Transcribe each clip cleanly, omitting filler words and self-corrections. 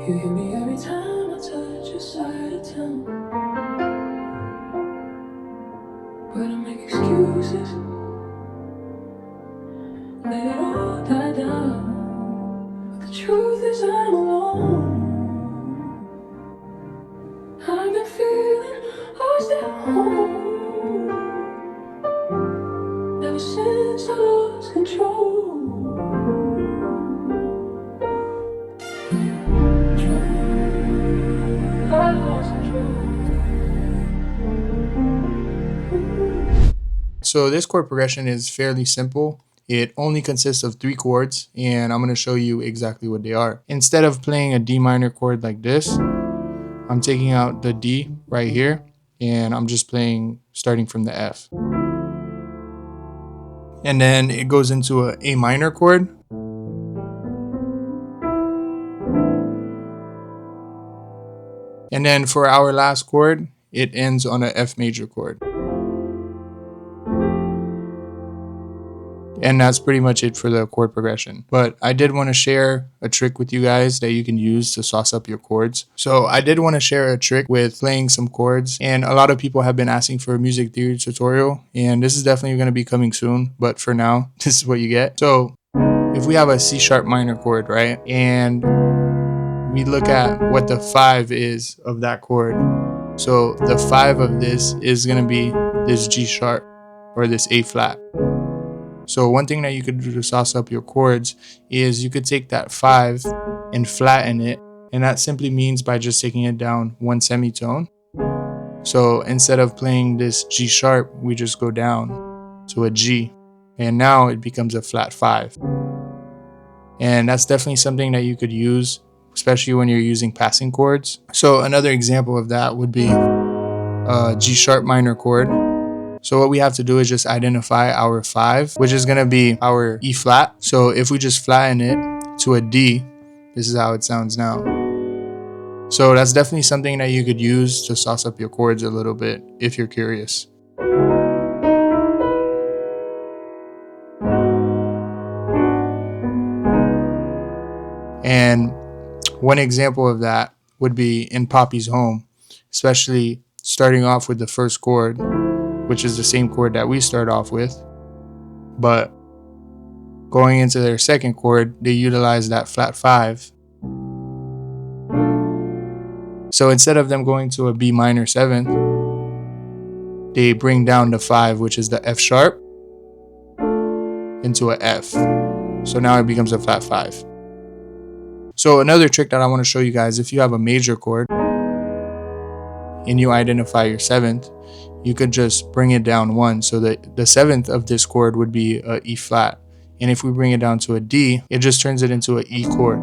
You hear me every time I touch your side of town, but I make excuses, let it all die down. But the truth is I'm alone. I've been feeling lost at home ever since I lost control. I lost control. So this chord progression is fairly simple. It only consists of 3 chords, and I'm going to show you exactly what they are. Instead of playing a D minor chord like this, I'm taking out the D right here, and I'm just playing starting from the F. And then it goes into a A minor chord. And then for our last chord, it ends on a F major chord. And that's pretty much it for the chord progression. But I did want to share a trick with you guys that you can use to sauce up your chords. So I did want to share a trick with playing some chords, and a lot of people have been asking for a music theory tutorial, and this is definitely going to be coming soon, but for now, this is what you get. So if we have a C sharp minor chord, right, and we look at what the 5 is of that chord. So the 5 of this is going to be this G sharp or this A flat. So one thing that you could do to sauce up your chords is you could take that 5 and flatten it. And that simply means by just taking it down 1 semitone. So instead of playing this G sharp, we just go down to a G. And now it becomes a flat 5. And that's definitely something that you could use, especially when you're using passing chords. So another example of that would be a G sharp minor chord. So what we have to do is just identify our 5, which is going to be our E flat. So if we just flatten it to a D, this is how it sounds now. So that's definitely something that you could use to sauce up your chords a little bit if you're curious. And one example of that would be in Poppy's Home, especially starting off with the first chord, which is the same chord that we start off with. But going into their second chord, they utilize that flat 5. So instead of them going to a B minor 7th, they bring down the 5, which is the F sharp, into a F. So now it becomes a flat 5. So another trick that I want to show you guys, if you have a major chord and you identify your 7th, you could just bring it down 1. So that the 7th of this chord would be a E flat. And if we bring it down to a D, it just turns it into an E chord.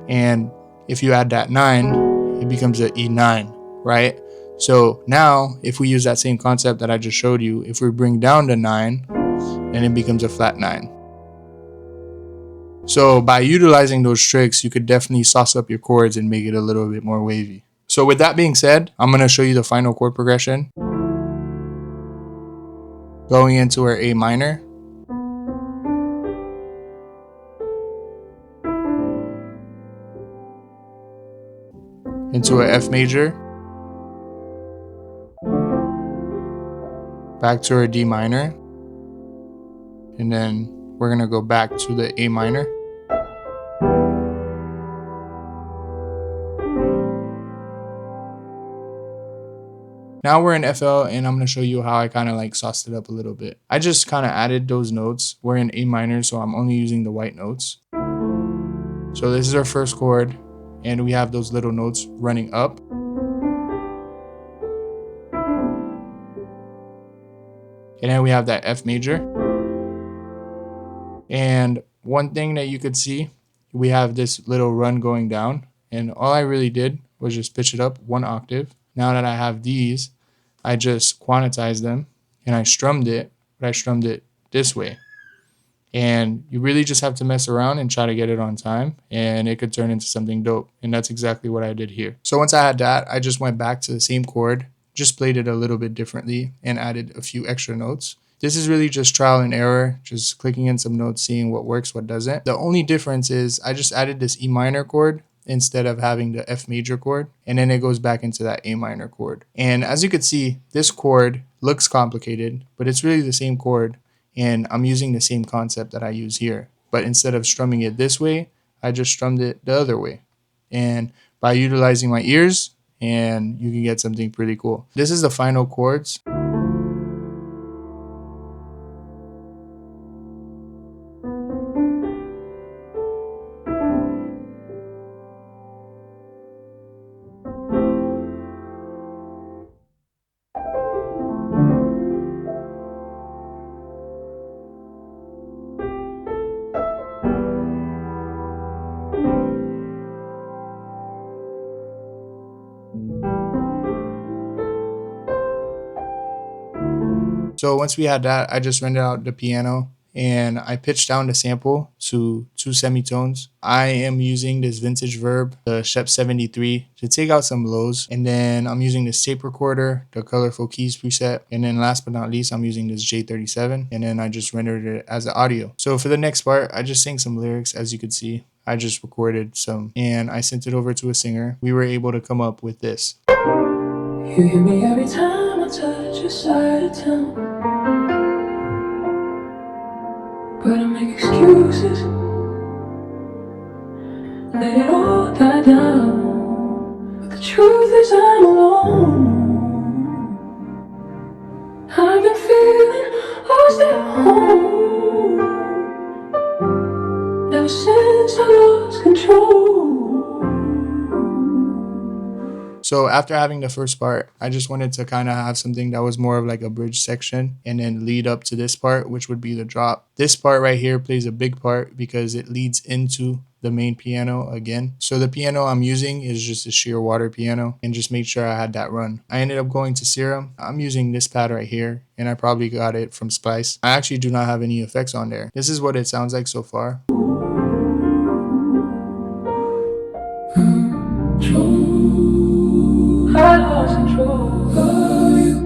And if you add that 9, it becomes an E9, right? So now if we use that same concept that I just showed you, if we bring down the 9, then it becomes a flat 9. So by utilizing those tricks, you could definitely sauce up your chords and make it a little bit more wavy. So with that being said, I'm going to show you the final chord progression. Going into our A minor. Into a F major. Back to our D minor. And then we're going to go back to the A minor. Now we're in FL, and I'm going to show you how I kind of like sauced it up a little bit. I just kind of added those notes. We're in A minor, so I'm only using the white notes. So this is our first chord, and we have those little notes running up. And then we have that F major. And one thing that you could see, we have this little run going down. And all I really did was just pitch it up 1 octave. Now that I have these, I just quantized them and I strummed it, but I strummed it this way. And you really just have to mess around and try to get it on time, and it could turn into something dope. And that's exactly what I did here. So once I had that, I just went back to the same chord, just played it a little bit differently and added a few extra notes. This is really just trial and error, just clicking in some notes, seeing what works, what doesn't. The only difference is I just added this E minor chord instead of having the F major chord, and then it goes back into that A minor chord. And as you can see, this chord looks complicated, but it's really the same chord, and I'm using the same concept that I use here. But instead of strumming it this way, I just strummed it the other way. And by utilizing my ears, and you can get something pretty cool. This is the final chords. So once we had that, I just rendered out the piano and I pitched down the sample to 2 semitones. I am using this vintage verb, the Shep 73, to take out some lows. And then I'm using this tape recorder, the colorful keys preset. And then last but not least, I'm using this J37. And then I just rendered it as an audio. So for the next part, I just sang some lyrics, as you could see. I just recorded some and I sent it over to a singer. We were able to come up with this. You hear me every time I touch your side of town, but I make excuses, let it all die down. But the truth is I'm alone. I've been feeling lost at home ever since I lost control. So after having the first part, I just wanted to kind of have something that was more of like a bridge section and then lead up to this part, which would be the drop. This part right here plays a big part because it leads into the main piano again. So the piano I'm using is just a sheer water piano, and just made sure I had that run. I ended up going to Serum. I'm using this pad right here, and I probably got it from Splice. I actually do not have any effects on there. This is what it sounds like so far. I lost control of you.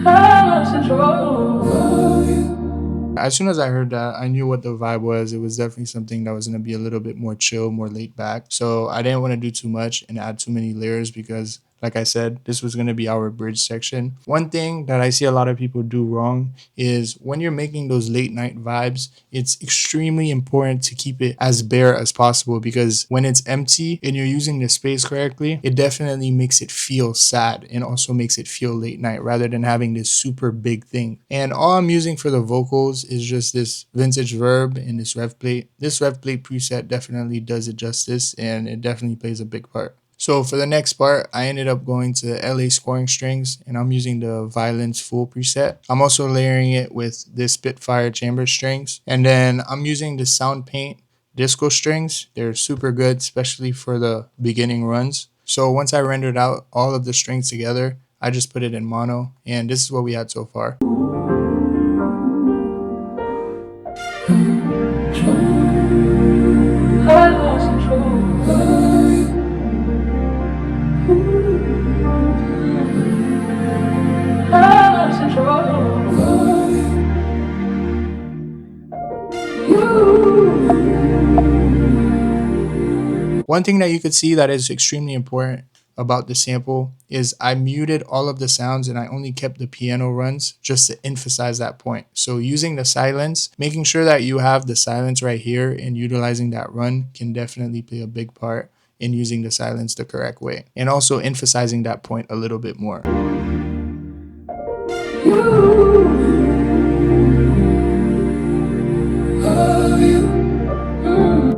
I lost control of you. As soon as I heard that, I knew what the vibe was. It was definitely something that was going to be a little bit more chill, more laid back. So I didn't want to do too much and add too many layers because, like I said, this was going to be our bridge section. One thing that I see a lot of people do wrong is when you're making those late night vibes, it's extremely important to keep it as bare as possible, because when it's empty and you're using the space correctly, it definitely makes it feel sad and also makes it feel late night rather than having this super big thing. And all I'm using for the vocals is just this vintage verb and this rev plate. This rev plate preset definitely does it justice, and it definitely plays a big part. So for the next part, I ended up going to LA scoring strings, and I'm using the violence full preset. I'm also layering it with this Spitfire chamber strings, and then I'm using the Sound Paint disco strings. They're super good, especially for the beginning runs. So once I rendered out all of the strings together, I just put it in mono, and this is what we had so far. I lost control of you. I lost control of you. One thing that you could see that is extremely important about the sample is I muted all of the sounds and I only kept the piano runs just to emphasize that point. So using the silence, making sure that you have the silence right here and utilizing that run can definitely play a big part in using the silence the correct way, and also emphasizing that point a little bit more.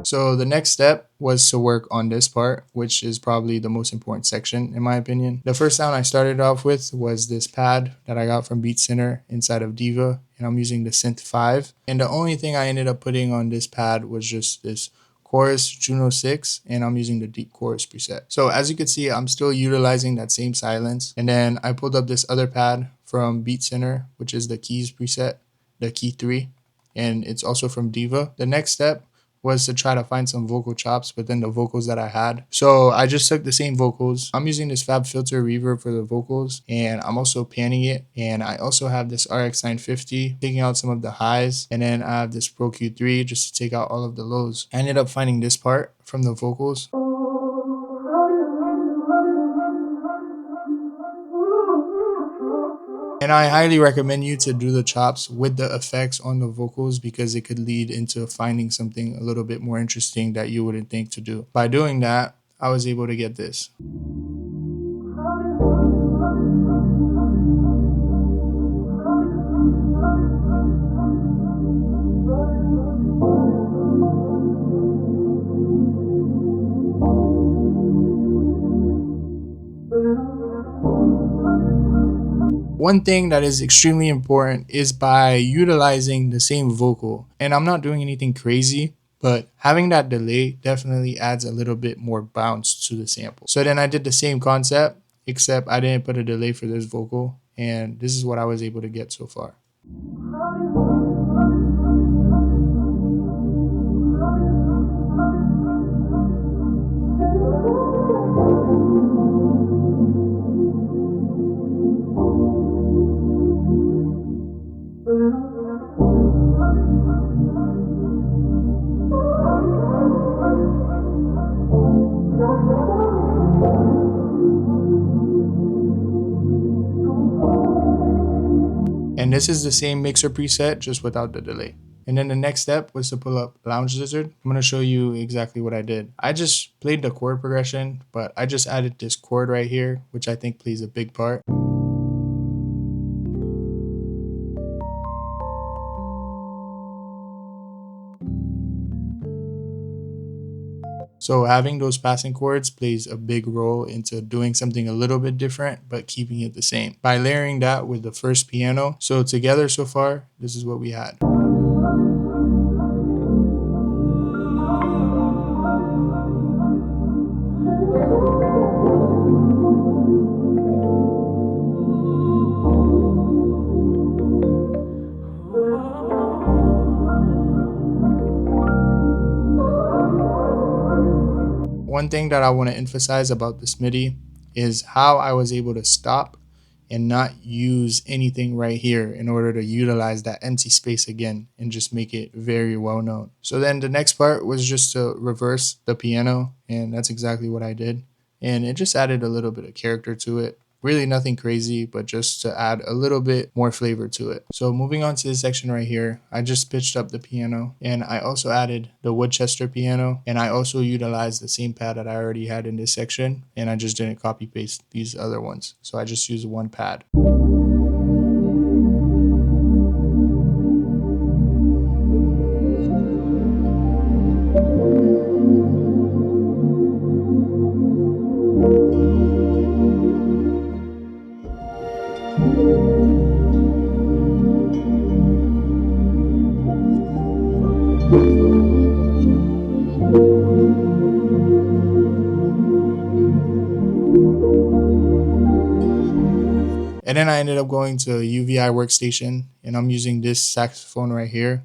So the next step was to work on this part, which is probably the most important section in my opinion. The first sound I started off with was this pad that I got from Beat Center inside of Diva, and I'm using the Synth 5. And the only thing I ended up putting on this pad was just this chorus Juno 6, and I'm using the deep chorus preset. So as you can see, I'm still utilizing that same silence. And then I pulled up this other pad from Beat Center, which is the keys preset, the key 3, and it's also from Diva. The next step was to try to find some vocal chops within the vocals that I had. So I just took the same vocals. I'm using this Fab Filter reverb for the vocals, and I'm also panning it. And I also have this RX 950 taking out some of the highs, and then I have this Pro Q3 just to take out all of the lows. I ended up finding this part from the vocals. And I highly recommend you to do the chops with the effects on the vocals, because it could lead into finding something a little bit more interesting that you wouldn't think to do. By doing that, I was able to get this. One thing that is extremely important is by utilizing the same vocal. And I'm not doing anything crazy, but having that delay definitely adds a little bit more bounce to the sample. So then I did the same concept, except I didn't put a delay for this vocal. And this is what I was able to get so far. And this is the same mixer preset, just without the delay. And then the next step was to pull up Lounge Lizard. I'm going to show you exactly what I did. I just played the chord progression, but I just added this chord right here, which I think plays a big part. So having those passing chords plays a big role into doing something a little bit different, but keeping it the same. By layering that with the first piano, so together so far, this is what we had. One thing that I want to emphasize about this MIDI is how I was able to stop and not use anything right here in order to utilize that empty space again and just make it very well known. So then the next part was just to reverse the piano, and that's exactly what I did. And it just added a little bit of character to it. Really nothing crazy, but just to add a little bit more flavor to it. So moving on to this section right here, I just pitched up the piano, and I also added the Woodchester piano, and I also utilized the same pad that I already had in this section, and I just didn't copy paste these other ones. So I just used one pad. And then I ended up going to UVI Workstation, and I'm using this saxophone right here.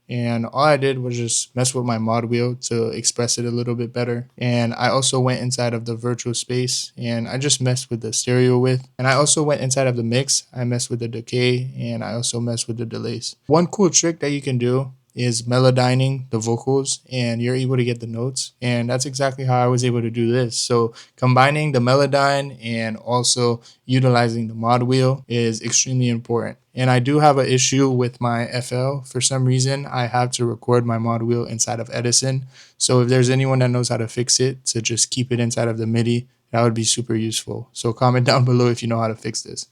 And all I did was just mess with my mod wheel to express it a little bit better. And I also went inside of the virtual space, and I just messed with the stereo width. And I also went inside of the mix. I messed with the decay, and I also messed with the delays. One cool trick that you can do is melodyning the vocals, and you're able to get the notes. And that's exactly how I was able to do this. So combining the melodyne and also utilizing the mod wheel is extremely important. And I do have an issue with my FL. For some reason, I have to record my mod wheel inside of Edison. So if there's anyone that knows how to fix it, to just keep it inside of the MIDI, that would be super useful. So comment down below if you know how to fix this.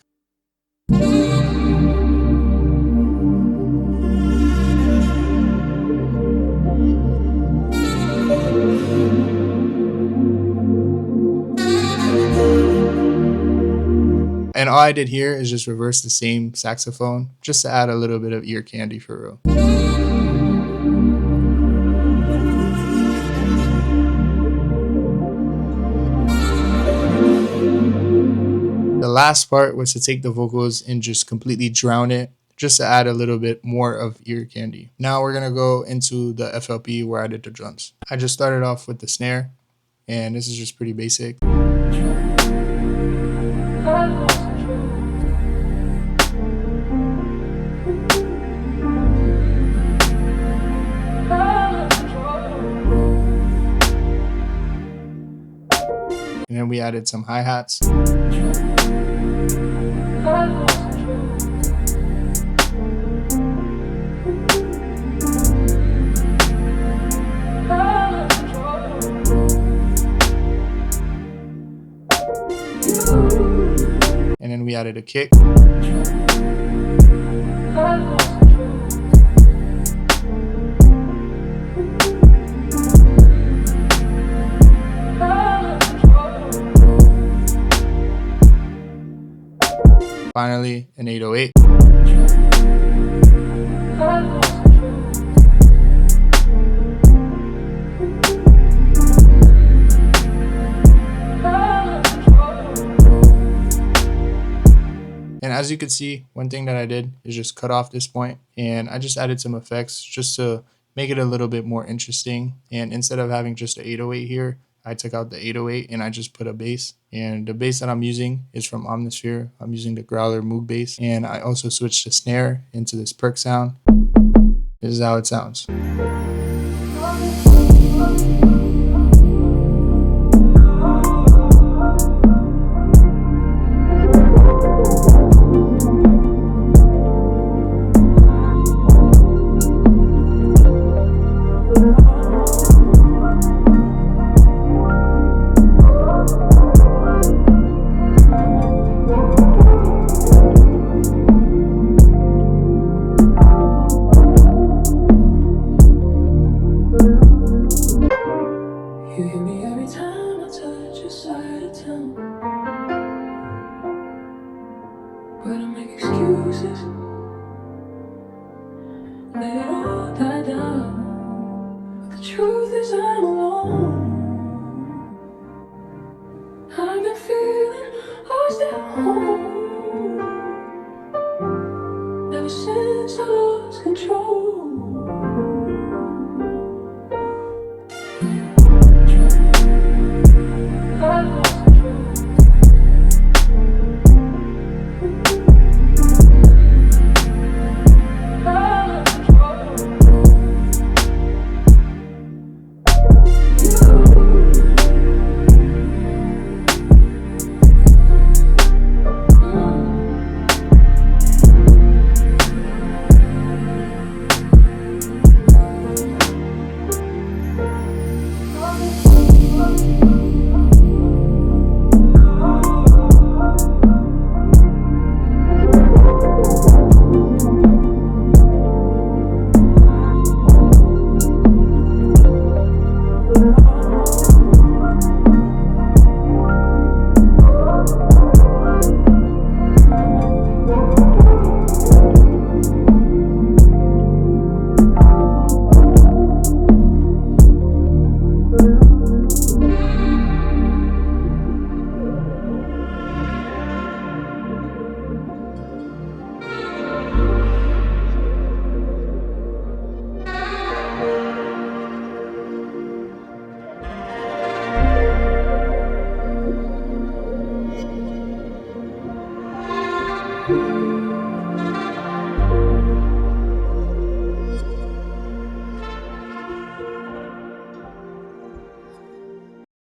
And all I did here is just reverse the same saxophone, just to add a little bit of ear candy for real. The last part was to take the vocals and just completely drown it just to add a little bit more of ear candy. Now we're gonna go into the FLP where I did the drums. I just started off with the snare, and this is just pretty basic. And then we added some hi-hats. And then we added a kick. Finally, an 808. And as you can see, one thing that I did is just cut off this point, and I just added some effects just to make it a little bit more interesting. And instead of having just an 808 here, I took out the 808 and I just put a bass. And the bass that I'm using is from Omnisphere. I'm using the Growler Moog bass, and I also switched the snare into this perk sound. This is how it sounds.